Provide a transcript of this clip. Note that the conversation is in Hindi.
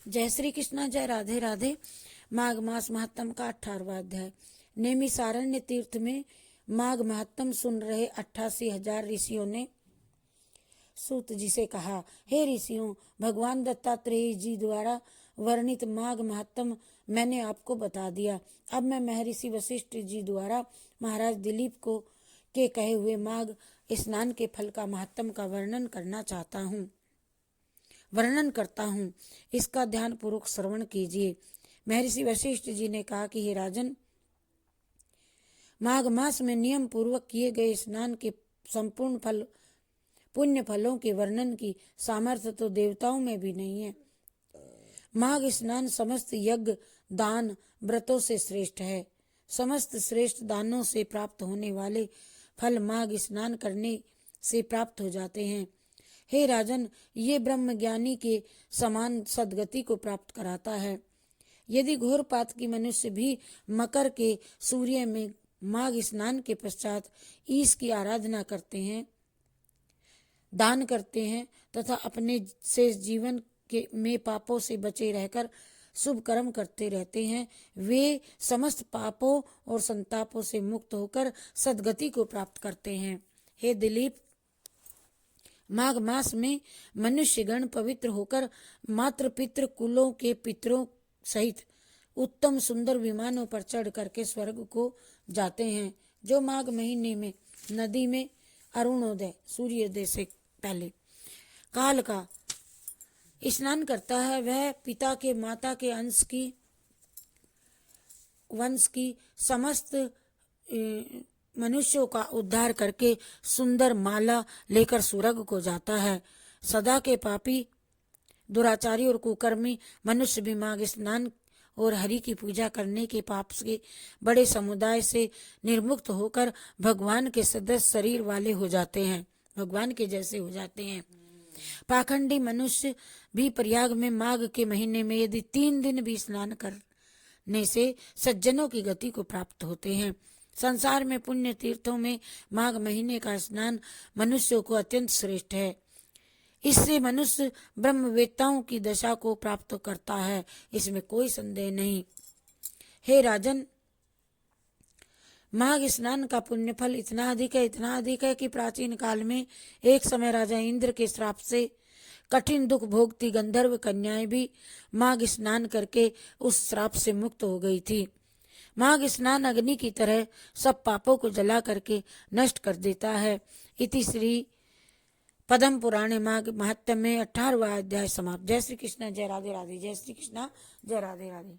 जय श्री कृष्णा, जय राधे राधे। माघ मास महात्म का 18वां अध्याय। नैमिषारण्य तीर्थ में माघ महात्म सुन रहे 88,000 ऋषियों ने सूत जी से कहा, हे ऋषियों, भगवान दत्तात्रेय जी द्वारा वर्णित माघ महात्म मैंने आपको बता दिया। अब मैं महर्षि वशिष्ठ जी द्वारा महाराज दिलीप को के कहे हुए माघ स्नान के फल का महात्म का वर्णन करता हूँ। इसका ध्यान पूर्वक श्रवण कीजिए। महर्षि वशिष्ठ जी ने कहा कि हे राजन, माघ मास में नियम पूर्वक किए गए स्नान के संपूर्ण पुण्य फलों के वर्णन की सामर्थ्य तो देवताओं में भी नहीं है। माघ स्नान समस्त यज्ञ, दान, व्रतों से श्रेष्ठ है। समस्त श्रेष्ठ दानों से प्राप्त होने वाले फल माघ स्नान करने से प्राप्त हो जाते हैं। हे राजन, ये ब्रह्म ज्ञानी के समान सद्गति को प्राप्त कराता है। यदि घोर पात की मनुष्य भी मकर के सूर्य में माघ स्नान के पश्चात ईश की आराधना करते हैं, दान करते हैं तथा अपने शेष जीवन में पापों से बचे रहकर शुभ कर्म करते रहते हैं, वे समस्त पापों और संतापों से मुक्त होकर सद्गति को प्राप्त करते हैं। हे दिलीप, माघ मास में मनुष्यगण पवित्र होकर मातृ पितृ कुलों के पितरों सहित उत्तम सुंदर विमानों पर चढ़ करके स्वर्ग को जाते हैं। जो माघ महीने में नदी में अरुणोदय सूर्योदय से पहले काल का स्नान करता है, वह पिता के माता के वंश की समस्त मनुष्यों का उद्धार करके सुंदर माला लेकर स्वर्ग को जाता है। सदा के पापी, दुराचारी और कुकर्मी मनुष्य भी माघ स्नान और हरि की पूजा करने के पाप के बड़े समुदाय से निर्मुक्त होकर भगवान के सदस्य शरीर वाले हो जाते हैं, भगवान के जैसे हो जाते हैं। पाखंडी मनुष्य भी प्रयाग में माघ के महीने में यदि 3 दिन भी स्नान करने से सज्जनों की गति को प्राप्त होते हैं। संसार में पुण्य तीर्थों में माघ महीने का स्नान मनुष्यों को अत्यंत श्रेष्ठ है। इससे मनुष्य ब्रह्मवेत्ताओं की दशा को प्राप्त करता है, इसमें कोई संदेह नहीं। हे राजन, माघ स्नान का पुण्य फल इतना अधिक है कि प्राचीन काल में एक समय राजा इंद्र के श्राप से कठिन दुख भोगती गंधर्व कन्याएं भी माघ स्नान करके उस श्राप से मुक्त हो गई थी। माघ स्नान अग्नि की तरह सब पापों को जला करके नष्ट कर देता है। इति श्री पद्म पुराणे माघ महात्म्य में 18वां अध्याय समाप्त। जय श्री कृष्ण, जय राधे राधे। जय श्री कृष्ण, जय राधे राधे।